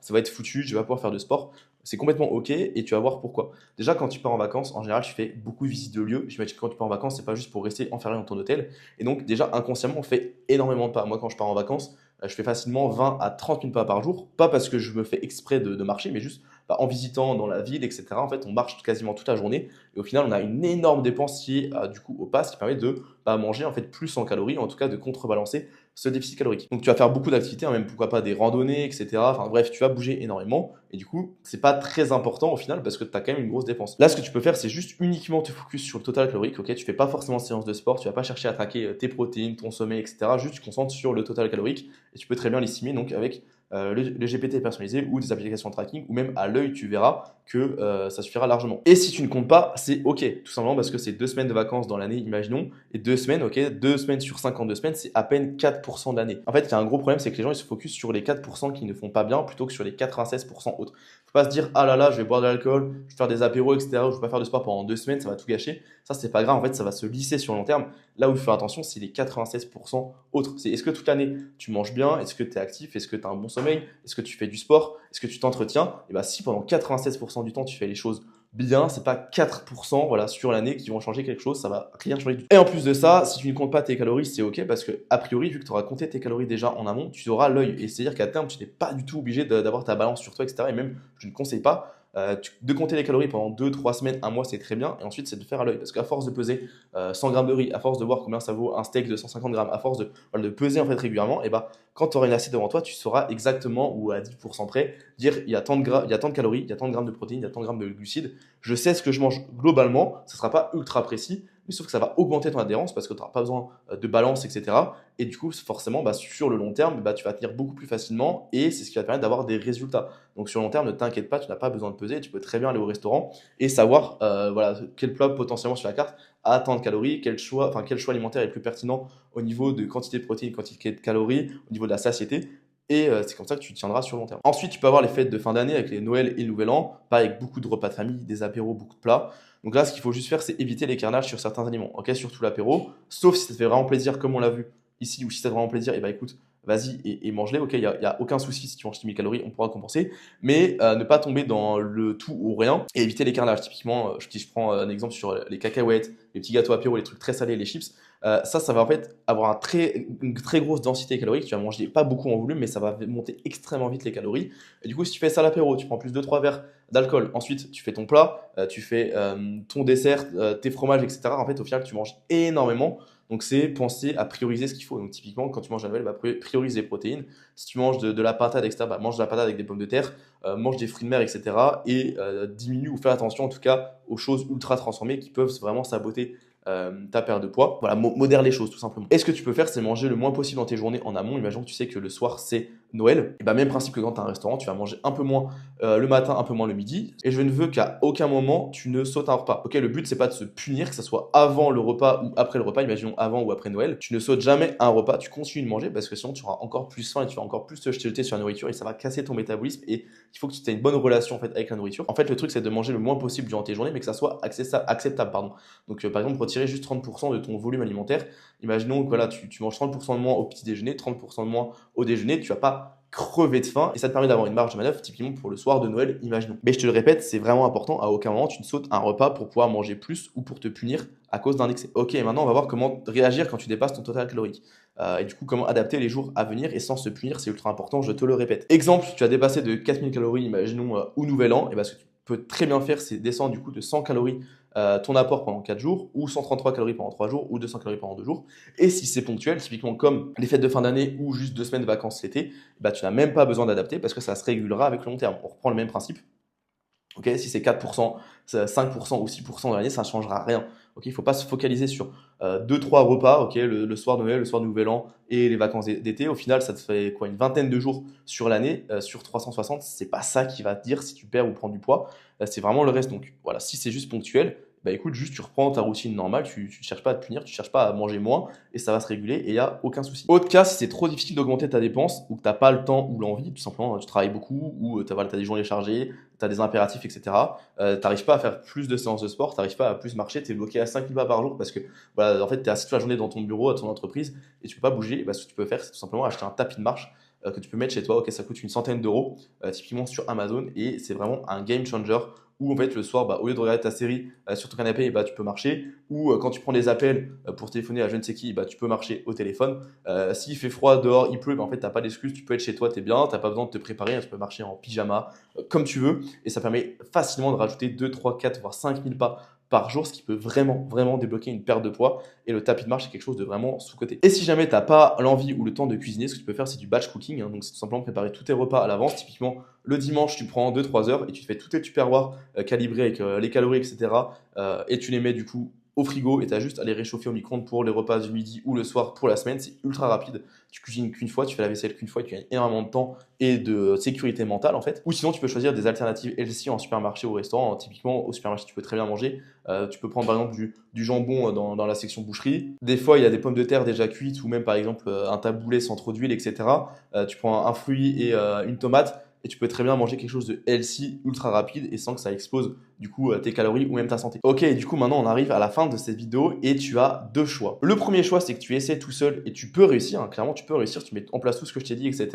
Ça va être foutu, je vais pas pouvoir faire de sport. C'est complètement ok et tu vas voir pourquoi. Déjà, quand tu pars en vacances, en général, tu fais beaucoup de visites de lieux. J'imagine que quand tu pars en vacances, c'est pas juste pour rester enfermé dans ton hôtel. Et donc, déjà, inconsciemment, on fait énormément de pas. Moi, quand je pars en vacances, je fais facilement 20 à 30 000 pas par jour. Pas parce que je me fais exprès de marcher, mais juste en visitant dans la ville, etc. En fait, on marche quasiment toute la journée. Et au final, on a une énorme dépense liée du coup au pass qui permet de manger en fait plus en calories, en tout cas de contrebalancer ce déficit calorique. Donc tu vas faire beaucoup d'activités, hein, même pourquoi pas des randonnées, etc. Enfin bref, tu vas bouger énormément et du coup, c'est pas très important au final parce que tu as quand même une grosse dépense. Là, ce que tu peux faire, c'est juste uniquement te focus sur le total calorique. Ok, tu fais pas forcément de séance de sport, tu vas pas chercher à traquer tes protéines, ton sommeil, etc. Juste tu te concentres sur le total calorique et tu peux très bien l'estimer donc avec le GPT personnalisé ou des applications de tracking ou même à l'œil, tu verras que ça suffira largement. Et si tu ne comptes pas, c'est ok, tout simplement parce que c'est 2 semaines de vacances dans l'année, imaginons, et 2 semaines, ok, 2 semaines sur 52 semaines, c'est à peine 4% de l'année. En fait, il y a un gros problème, c'est que les gens ils se focus sur les 4% qui ne font pas bien plutôt que sur les 96% autres. Faut pas se dire ah là là, je vais boire de l'alcool, je vais faire des apéros, etc. Ou je vais pas faire de sport pendant 2 semaines, ça va tout gâcher. Ça, c'est pas grave, en fait, ça va se lisser sur le long terme. Là où il faut faire attention, c'est les 96% autres. C'est est-ce que toute l'année tu manges bien, est-ce que tu es actif, est-ce que tu as un bon sommeil, est-ce que tu fais du sport, est-ce que tu t'entretiens? Et bah si pendant 96% du temps tu fais les choses bien, c'est pas 4% voilà, sur l'année qui vont changer quelque chose, ça va rien changer du tout. Et en plus de ça, si tu ne comptes pas tes calories, c'est ok parce que, a priori, vu que tu auras compté tes calories déjà en amont, tu auras l'œil. Et c'est-à-dire qu'à terme, tu n'es pas du tout obligé d'avoir ta balance sur toi, etc. Et même, je ne conseille pas de compter les calories pendant 2, 3 semaines, un mois, c'est très bien. Et ensuite, c'est de faire à l'œil. Parce qu'à force de peser 100 grammes de riz, à force de voir combien ça vaut un steak de 150 grammes, à force voilà, de peser en fait régulièrement, et bah, quand tu auras une assiette devant toi, tu sauras exactement ou à 10% près dire il y a tant il y a tant de calories, il y a tant de grammes de protéines, il y a tant de grammes de glucides. Je sais ce que je mange globalement, ça ne sera pas ultra précis, mais sauf que ça va augmenter ton adhérence parce que tu n'auras pas besoin de balance, etc. Et du coup, forcément, bah, sur le long terme, bah, tu vas tenir beaucoup plus facilement et c'est ce qui va te permettre d'avoir des résultats. Donc sur le long terme, ne t'inquiète pas, tu n'as pas besoin de peser, tu peux très bien aller au restaurant et savoir voilà, quel plat potentiellement sur la carte a tant de calories, quel choix alimentaire est plus pertinent au niveau de quantité de protéines, quantité de calories, au niveau de la satiété. Et c'est comme ça que tu tiendras sur le long terme. Ensuite, tu peux avoir les fêtes de fin d'année avec les Noël et le Nouvel An, pareil avec beaucoup de repas de famille, des apéros, beaucoup de plats. Donc là, ce qu'il faut juste faire, c'est éviter les carnages sur certains aliments, ok, surtout l'apéro, sauf si ça te fait vraiment plaisir, comme on l'a vu ici, ou si ça te fait vraiment plaisir, et bah écoute, vas-y et mange-les, ok, il n'y a aucun souci si tu manges 1000 calories, on pourra compenser, mais ne pas tomber dans le tout ou rien et éviter les carnages. Typiquement, si je prends un exemple sur les cacahuètes, les petits gâteaux apéro, les trucs très salés, les chips, ça va en fait avoir une très grosse densité calorique. Tu vas manger pas beaucoup en volume, mais ça va monter extrêmement vite les calories. Et du coup, si tu fais ça à l'apéro, tu prends plus de 3 verres d'alcool. Ensuite, tu fais ton plat, tu fais ton dessert, tes fromages, etc. En fait, au final, tu manges énormément. Donc, c'est penser à prioriser ce qu'il faut. Donc, typiquement, quand tu manges à Noël, bah, priorise les protéines. Si tu manges de la patate, etc., bah, mange de la patate avec des pommes de terre, mange des fruits de mer, etc. Et diminue ou fais attention en tout cas aux choses ultra transformées qui peuvent vraiment saboter ta perte de poids. Voilà, modère les choses tout simplement. Et ce que tu peux faire, c'est manger le moins possible dans tes journées en amont. Imaginons que tu sais que le soir c'est Noël. Et bah, même principe que quand tu as un restaurant, tu vas manger un peu moins le matin, un peu moins le midi. Et je ne veux qu'à aucun moment tu ne sautes un repas. Ok, le but c'est pas de se punir, que ce soit avant le repas ou après le repas. Imaginons avant ou après Noël. Tu ne sautes jamais un repas, tu continues de manger parce que sinon tu auras encore plus faim et tu vas encore plus te jeter sur la nourriture et ça va casser ton métabolisme. Et il faut que tu aies une bonne relation en fait avec la nourriture. En fait, le truc c'est de manger le moins possible durant tes journées, mais que ça soit acceptable, pardon. Donc par exemple, retirer juste 30% de ton volume alimentaire. Imaginons que voilà, tu manges 30% de moins au petit déjeuner, 30% de moins au déjeuner, tu vas pas crever de faim et ça te permet d'avoir une marge de manœuvre typiquement pour le soir de Noël, imaginons. Mais je te le répète, c'est vraiment important, à aucun moment tu ne sautes un repas pour pouvoir manger plus ou pour te punir à cause d'un excès. Ok, maintenant on va voir comment réagir quand tu dépasses ton total calorique. Et du coup, comment adapter les jours à venir et sans se punir, c'est ultra important, je te le répète. Exemple, tu as dépassé de 4000 calories, imaginons, au nouvel an, et bah, ce que tu peux très bien faire, c'est descendre du coup de 100 calories ton apport pendant 4 jours, ou 133 calories pendant 3 jours, ou 200 calories pendant 2 jours. Et si c'est ponctuel, typiquement comme les fêtes de fin d'année ou juste 2 semaines de vacances l'été, bah, tu n'as même pas besoin d'adapter parce que ça se régulera avec le long terme. On reprend le même principe. Ok, si c'est 4%, 5% ou 6% de l'année, ça ne changera rien. Ok, il ne faut pas se focaliser sur 2-3 repas, ok, le soir de Noël, le soir de Nouvel An et les vacances d'été. Au final, ça te fait quoi, une vingtaine de jours sur l'année, sur 360. C'est pas ça qui va te dire si tu perds ou prends du poids. C'est vraiment le reste. Donc voilà, si c'est juste ponctuel, bah écoute, juste tu reprends ta routine normale, tu ne cherches pas à te punir, tu ne cherches pas à manger moins et ça va se réguler et il n'y a aucun souci. Autre cas, si c'est trop difficile d'augmenter ta dépense ou que tu n'as pas le temps ou l'envie, tout simplement, tu travailles beaucoup ou tu as des journées chargées, tu as des impératifs, etc. Tu n'arrives pas à faire plus de séances de sport, tu n'arrives pas à plus marcher, tu es bloqué à 5000 pas par jour parce que voilà, en fait, tu es assis toute la journée dans ton bureau, à ton entreprise et tu peux pas bouger. Et bah, ce que tu peux faire, c'est tout simplement acheter un tapis de marche que tu peux mettre chez toi. Ok, ça coûte une centaine d'euros, typiquement sur Amazon et c'est vraiment un game changer où en fait le soir, bah, au lieu de regarder ta série sur ton canapé, bah, tu peux marcher. Ou quand tu prends des appels pour téléphoner à je ne sais qui, bah, tu peux marcher au téléphone. S'il fait froid dehors, il pleut, bah, en fait, tu n'as pas d'excuse, tu peux être chez toi, tu es bien, tu n'as pas besoin de te préparer, hein, tu peux marcher en pyjama, comme tu veux. Et ça permet facilement de rajouter 2, 3, 4, voire 5000 pas par jour, ce qui peut vraiment, vraiment débloquer une perte de poids. Et le tapis de marche, c'est quelque chose de vraiment sous-coté. Et si jamais tu n'as pas l'envie ou le temps de cuisiner, ce que tu peux faire, c'est du batch cooking. Hein, donc, c'est tout simplement préparer tous tes repas à l'avance. Typiquement, le dimanche, tu prends 2-3 heures et tu te fais tous tes tupperwares calibrés avec les calories, etc. Et tu les mets du coup au frigo et tu as juste à les réchauffer au micro-ondes pour les repas du midi ou le soir pour la semaine. C'est ultra rapide. Tu cuisines qu'une fois, tu fais la vaisselle qu'une fois et tu gagnes énormément de temps et de sécurité mentale en fait. Ou sinon, tu peux choisir des alternatives healthy en supermarché ou au restaurant. Typiquement, au supermarché, tu peux très bien manger. Tu peux prendre par exemple du jambon dans la section boucherie. Des fois, il y a des pommes de terre déjà cuites ou même par exemple un taboulet sans trop d'huile, etc. Tu prends un fruit et une tomate. et tu peux très bien manger quelque chose de healthy, ultra rapide et sans que ça explose du coup tes calories ou même ta santé. Ok, et du coup maintenant on arrive à la fin de cette vidéo et tu as deux choix. Le premier choix, c'est que tu essaies tout seul et tu peux réussir, hein, clairement tu peux réussir, tu mets en place tout ce que je t'ai dit, etc.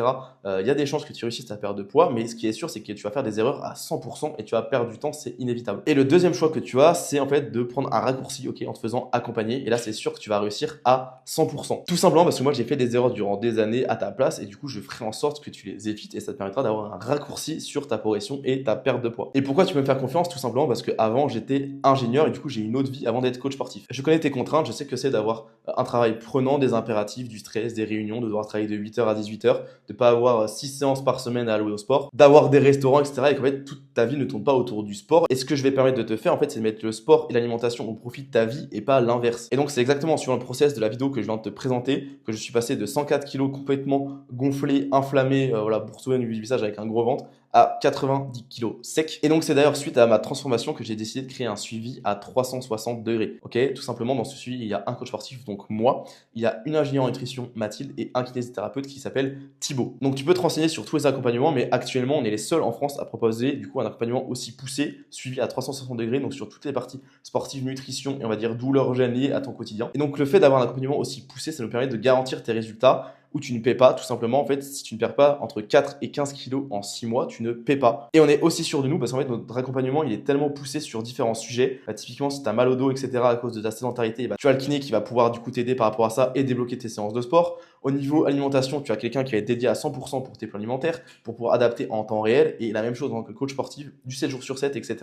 Il y a des chances que tu réussisses ta perte de poids, mais ce qui est sûr, c'est que tu vas faire des erreurs à 100% et tu vas perdre du temps, c'est inévitable. Et le deuxième choix que tu as, c'est en fait de prendre un raccourci, ok, en te faisant accompagner, et là c'est sûr que tu vas réussir à 100%. Tout simplement parce que moi j'ai fait des erreurs durant des années à ta place et du coup je ferai en sorte que tu les évites et ça te permettra d'avoir un raccourci sur ta progression et ta perte de poids. Et pourquoi tu peux me faire confiance? Tout simplement parce que avant j'étais ingénieur et du coup j'ai une autre vie avant d'être coach sportif. Je connais tes contraintes, je sais que c'est d'avoir un travail prenant, des impératifs, du stress, des réunions, de devoir travailler de 8h à 18h, de pas avoir 6 séances par semaine à allouer au sport, d'avoir des restaurants, etc. et qu'en fait toute ta vie ne tourne pas autour du sport. Et ce que je vais permettre de te faire en fait, c'est de mettre le sport et l'alimentation au profit de ta vie et pas l'inverse. Et donc c'est exactement sur le process de la vidéo que je viens de te présenter que je suis passé de 104 kg complètement gonflé, inflammé, voilà, boursouflé du visage avec un gros ventre, à 90 kg sec. Et donc c'est d'ailleurs suite à ma transformation que j'ai décidé de créer un suivi à 360 degrés. Ok, tout simplement dans ce suivi il y a un coach sportif, donc moi, il y a une ingénieure en nutrition Mathilde et un kinésithérapeute qui s'appelle Thibaut. Donc tu peux te renseigner sur tous les accompagnements, mais actuellement on est les seuls en France à proposer du coup un accompagnement aussi poussé, suivi à 360 degrés, donc sur toutes les parties sportives, nutrition et on va dire douleurs gênes liées à ton quotidien. Et donc le fait d'avoir un accompagnement aussi poussé, ça nous permet de garantir tes résultats où tu ne paies pas, tout simplement. En fait, si tu ne perds pas entre 4 et 15 kilos en 6 mois, tu ne paies pas. Et on est aussi sûr de nous parce qu'en fait, notre accompagnement, il est tellement poussé sur différents sujets. Typiquement, si tu as mal au dos, etc., à cause de ta sédentarité, tu as le kiné qui va pouvoir du coup t'aider par rapport à ça et débloquer tes séances de sport. Au niveau alimentation, tu as quelqu'un qui va être dédié à 100% pour tes plans alimentaires, pour pouvoir adapter en temps réel. Et la même chose en tant que coach sportif, du 7 jours sur 7, etc.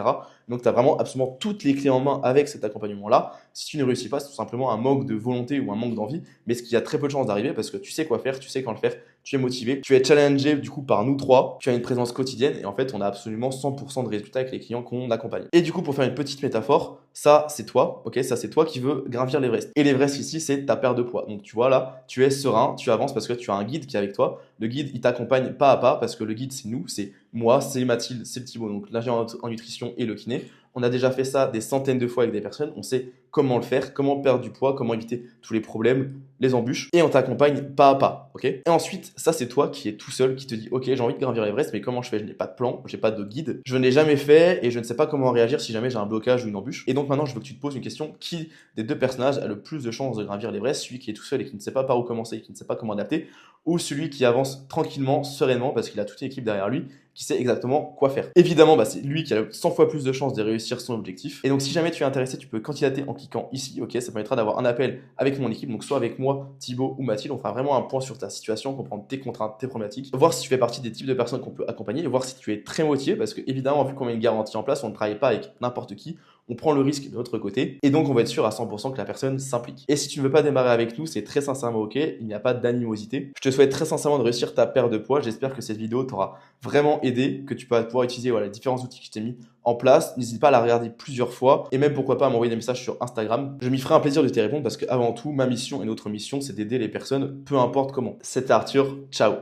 Donc, tu as vraiment absolument toutes les clés en main avec cet accompagnement-là. Si tu ne réussis pas, c'est tout simplement un manque de volonté ou un manque d'envie, mais ce qui a très peu de chances d'arriver parce que tu sais quoi faire, tu sais quand le faire, tu es motivé, tu es challengé du coup par nous trois, tu as une présence quotidienne et en fait on a absolument 100% de résultats avec les clients qu'on accompagne. Et du coup pour faire une petite métaphore, ça c'est toi, ok, ça c'est toi qui veux gravir l'Everest. Et l'Everest ici c'est ta perte de poids. Donc tu vois là, tu es serein, tu avances parce que tu as un guide qui est avec toi. Le guide il t'accompagne pas à pas parce que le guide c'est nous, c'est moi, c'est Mathilde, c'est Thibaut, donc l'ingénieur en nutrition et le kiné. On a déjà fait ça des centaines de fois avec des personnes. On sait comment le faire, comment perdre du poids, comment éviter tous les problèmes, les embûches. Et on t'accompagne pas à pas, ok? Et ensuite, ça c'est toi qui es tout seul, qui te dit, ok, j'ai envie de gravir l'Everest, mais comment je fais? Je n'ai pas de plan, j'ai pas de guide, je ne l'ai jamais fait et je ne sais pas comment réagir si jamais j'ai un blocage ou une embûche. Et donc maintenant, je veux que tu te poses une question, qui des deux personnages a le plus de chances de gravir l'Everest? Celui qui est tout seul et qui ne sait pas par où commencer, qui ne sait pas comment adapter, ou celui qui avance tranquillement, sereinement, parce qu'il a toute une équipe derrière lui qui sait exactement quoi faire. Évidemment, c'est lui qui a 100 fois plus de chances de réussir son objectif. Et donc, si jamais tu es intéressé, tu peux candidater en cliquant ici, ok? Ça permettra d'avoir un appel avec mon équipe, donc soit avec moi, Thibaut ou Mathilde. On fera vraiment un point sur ta situation, comprendre tes contraintes, tes problématiques, voir si tu fais partie des types de personnes qu'on peut accompagner et voir si tu es très motivé, parce que évidemment, vu qu'on met une garantie en place, on ne travaille pas avec n'importe qui. On prend le risque de notre côté et donc on va être sûr à 100% que la personne s'implique. Et si tu ne veux pas démarrer avec nous, c'est très sincèrement ok, il n'y a pas d'animosité. Je te souhaite très sincèrement de réussir ta perte de poids. J'espère que cette vidéo t'aura vraiment aidé, que tu vas pouvoir utiliser les différents outils que je t'ai mis en place. N'hésite pas à la regarder plusieurs fois et même pourquoi pas à m'envoyer des messages sur Instagram. Je m'y ferai un plaisir de t'y répondre parce qu'avant tout, ma mission et notre mission, c'est d'aider les personnes, peu importe comment. C'était Arthur, ciao.